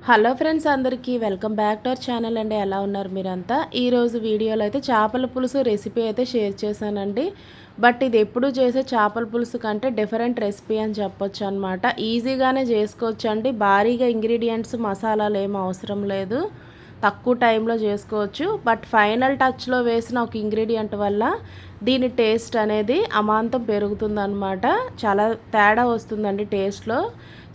Hello friends, అందరికీ welcome back to our channel అండి. ఎలా ఉన్నారు మీరంతా? ఈరోజు వీడియోలో అయితే చేపల పులుసు రెసిపీ అయితే షేర్ చేశానండి. బట్ ఇది ఎప్పుడు చేసే చేపల పులుసు కంటే డిఫరెంట్ రెసిపీ అని చెప్పొచ్చు అనమాట. ఈజీగానే చేసుకోవచ్చు అండి. భారీగా ఇంగ్రీడియంట్స్ మసాలాలు ఏం అవసరం లేదు. తక్కువ టైంలో చేసుకోవచ్చు. బట్ ఫైనల్ టచ్లో వేసిన ఒక ఇంగ్రీడియంట్ వల్ల దీని టేస్ట్ అనేది అమాంతం పెరుగుతుందన్నమాట. చాలా తేడా వస్తుందండి టేస్ట్లో.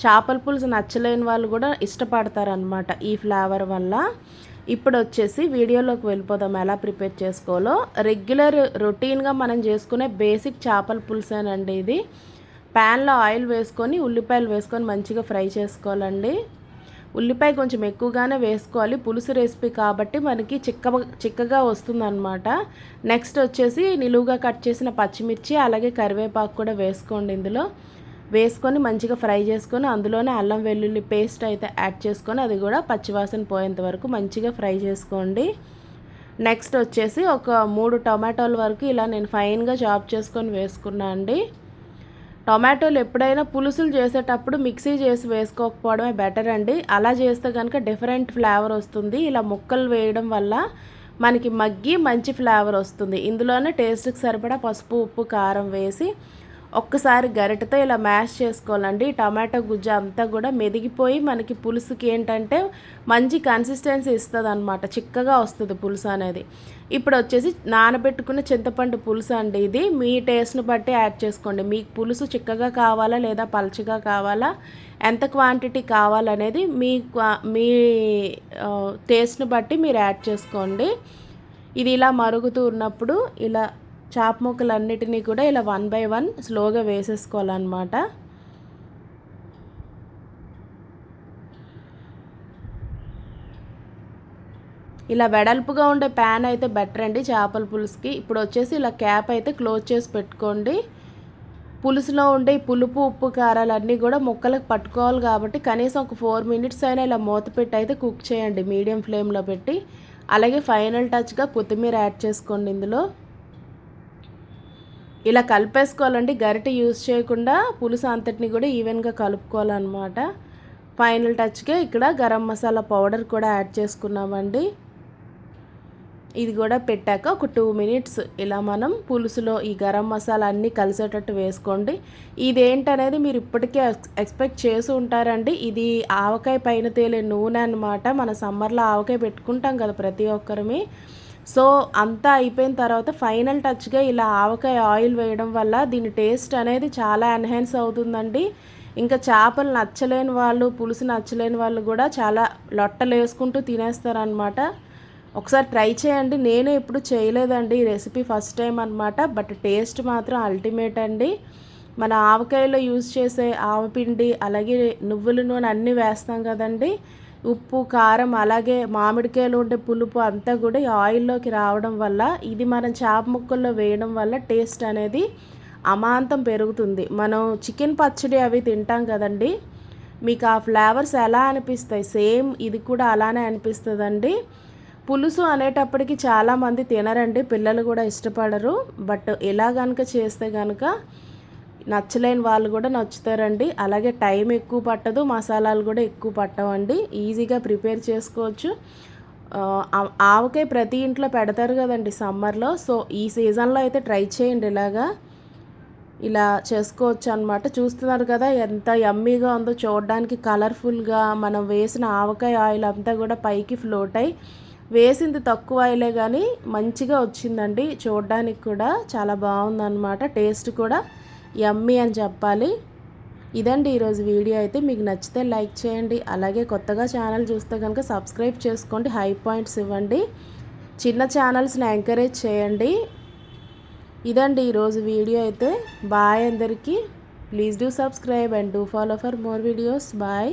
చేపల పులుసు నచ్చలేని వాళ్ళు కూడా ఇష్టపడతారనమాట ఈ ఫ్లేవర్ వల్ల. ఇప్పుడు వచ్చేసి వీడియోలోకి వెళ్ళిపోదాం ఎలా ప్రిపేర్ చేసుకోవాలో. రెగ్యులర్ రొటీన్గా మనం చేసుకునే బేసిక్ చేపల పులుసేనండి ఇది. ప్యాన్లో ఆయిల్ వేసుకొని ఉల్లిపాయలు వేసుకొని మంచిగా ఫ్రై చేసుకోవాలండి. ఉల్లిపాయ కొంచెం ఎక్కువగానే వేసుకోవాలి, పులుసు రెసిపీ కాబట్టి మనకి చిక్కగా వస్తుందన్నమాట. నెక్స్ట్ వచ్చేసి నిలువుగా కట్ చేసిన పచ్చిమిర్చి అలాగే కరివేపాకు కూడా వేసుకోండి. ఇందులో వేసుకొని మంచిగా ఫ్రై చేసుకొని అందులోనే అల్లం వెల్లుల్లి పేస్ట్ అయితే యాడ్ చేసుకొని అది కూడా పచ్చివాసన పోయేంత వరకు మంచిగా ఫ్రై చేసుకోండి. నెక్స్ట్ వచ్చేసి ఒక 3 టొమాటోల వరకు ఇలా నేను ఫైన్గా చాప్ చేసుకొని వేసుకున్నా అండి. టొమాటోలు ఎప్పుడైనా పులుసులు చేసేటప్పుడు మిక్సీ చేసి వేసుకోకపోవడమే బెటర్ అండి. అలా చేస్తే కనుక డిఫరెంట్ ఫ్లేవర్ వస్తుంది. ఇలా ముక్కలు వేయడం వల్ల మనకి మగ్గి మంచి ఫ్లేవర్ వస్తుంది. ఇందులోనే టేస్ట్కి సరిపడా పసుపు, ఉప్పు, కారం వేసి ఒక్కసారి గరిటెతో ఇలా మ్యాష్ చేసుకోవాలండి. టమాటో గుజ్జు అంతా కూడా మెదిగిపోయి మనకి పులుసుకి ఏంటంటే మంచి కన్సిస్టెన్సీ ఇస్తుంది అనమాట. చిక్కగా వస్తుంది పులుసు అనేది. ఇప్పుడు వచ్చేసి నానబెట్టుకున్న చింతపండు పులుసు అండి. ఇది మీ టేస్ట్ని బట్టి యాడ్ చేసుకోండి. మీకు పులుసు చిక్కగా కావాలా లేదా పలుచగా కావాలా, ఎంత క్వాంటిటీ కావాలనేది మీ టేస్ట్ని బట్టి మీరు యాడ్ చేసుకోండి. ఇది ఇలా మరుగుతూ ఉన్నప్పుడు ఇలా చాప్ ముక్కలన్నిటినీ కూడా ఇలా 1 బై 1 స్లోగా వేసేసుకోవాలన్నమాట. ఇలా వెడల్పుగా ఉండే ప్యాన్ అయితే బెటర్ అండి చేపల పులుసుకి. ఇప్పుడు వచ్చేసి ఇలా క్యాప్ అయితే క్లోజ్ చేసి పెట్టుకోండి. పులుసులో ఉండే పులుపు, ఉప్పు, కారాలన్నీ కూడా ముక్కలకు పట్టుకోవాలి కాబట్టి కనీసం ఒక 4 మినిట్స్ అయినా ఇలా మూత పెట్టి అయితే కుక్ చేయండి మీడియం ఫ్లేమ్లో పెట్టి. అలాగే ఫైనల్ టచ్గా కొత్తిమీర యాడ్ చేసుకోండి. ఇందులో ఇలా కలిపేసుకోవాలండి. గరిటె యూజ్ చేయకుండా పులుసు అంతటిని కూడా ఈవెన్గా కలుపుకోవాలన్నమాట. ఫైనల్ టచ్గా ఇక్కడ గరం మసాలా పౌడర్ కూడా యాడ్ చేసుకున్నామండి. ఇది కూడా పెట్టాక ఒక 2 మినిట్స్ ఇలా మనం పులుసులో ఈ గరం మసాలా అన్నీ కలిసేటట్టు వేసుకోండి. ఇదేంటనేది మీరు ఇప్పటికే ఎక్స్పెక్ట్ చేసి ఉంటారండి. ఇది ఆవకాయ పైన తేలే నూనె అన్నమాట. మన సమ్మర్లో ఆవకాయ పెట్టుకుంటాం కదా ప్రతి ఒక్కరిమి. సో అంతా అయిపోయిన తర్వాత ఫైనల్ టచ్గా ఇలా ఆవకాయ ఆయిల్ వేయడం వల్ల దీని టేస్ట్ అనేది చాలా ఎన్హాన్స్ అవుతుందండి. ఇంకా చేపలు నచ్చలేని వాళ్ళు, పులుసు నచ్చలేని వాళ్ళు కూడా చాలా లొట్టలు వేసుకుంటూ తినేస్తారనమాట. ఒకసారి ట్రై చేయండి. నేను ఎప్పుడు చేయలేదండి ఈ రెసిపీ, ఫస్ట్ టైం అనమాట. బట్ టేస్ట్ మాత్రం అల్టిమేట్ అండి. మన ఆవకాయలో యూజ్ చేసే ఆవపిండి అలాగే నువ్వుల నూనె అన్నీ వేస్తాం కదండి. ఉప్పు, కారం అలాగే మామిడికాయలు ఉండే పులుపు అంతా కూడా ఈ ఆయిల్లోకి రావడం వల్ల ఇది మనం చేప ముక్కల్లో వేయడం వల్ల టేస్ట్ అనేది అమాంతం పెరుగుతుంది. మనం చికెన్ పచ్చడి అవి తింటాం కదండి, మీకు ఆ ఫ్లేవర్స్ ఎలా అనిపిస్తాయి సేమ్ ఇది కూడా అలానే అనిపిస్తుందండి. పులుసు అనేటప్పటికి చాలామంది తినరండి, పిల్లలు కూడా ఇష్టపడరు. బట్ ఇలా కనుక చేస్తే కనుక నచ్చలేని వాళ్ళు కూడా నచ్చుతారండి. అలాగే టైం ఎక్కువ పట్టదు, మసాలాలు కూడా ఎక్కువ పట్టవండి. ఈజీగా ప్రిపేర్ చేసుకోవచ్చు. ఆవకాయ ప్రతి ఇంట్లో పెడతారు కదండి సమ్మర్లో. సో ఈ సీజన్లో అయితే ట్రై చేయండి. ఇలా చేసుకోవచ్చు అనమాట. చూస్తున్నారు కదా ఎంత యమ్మీగా ఉందో చూడడానికి. కలర్ఫుల్గా మనం వేసిన ఆవకాయ ఆయిల్ అంతా కూడా పైకి ఫ్లోట్ అయ్యి, వేసింది తక్కువ ఆయిలే కానీ మంచిగా వచ్చిందండి. చూడడానికి కూడా చాలా బాగుందన్నమాట. టేస్ట్ కూడా యమ్మీ అని చెప్పాలి. ఇదండి ఈరోజు వీడియో అయితే. మీకు నచ్చితే లైక్ చేయండి. అలాగే కొత్తగా ఛానల్ చూస్తే కనుక సబ్స్క్రైబ్ చేసుకోండి, హై పాయింట్స్ ఇవ్వండి. చిన్న ఛానల్స్ని ఎంకరేజ్ చేయండి. ఇదండి ఈరోజు వీడియో అయితే. బాయ్ అందరికీ. Please do subscribe and do follow for more videos. Bye.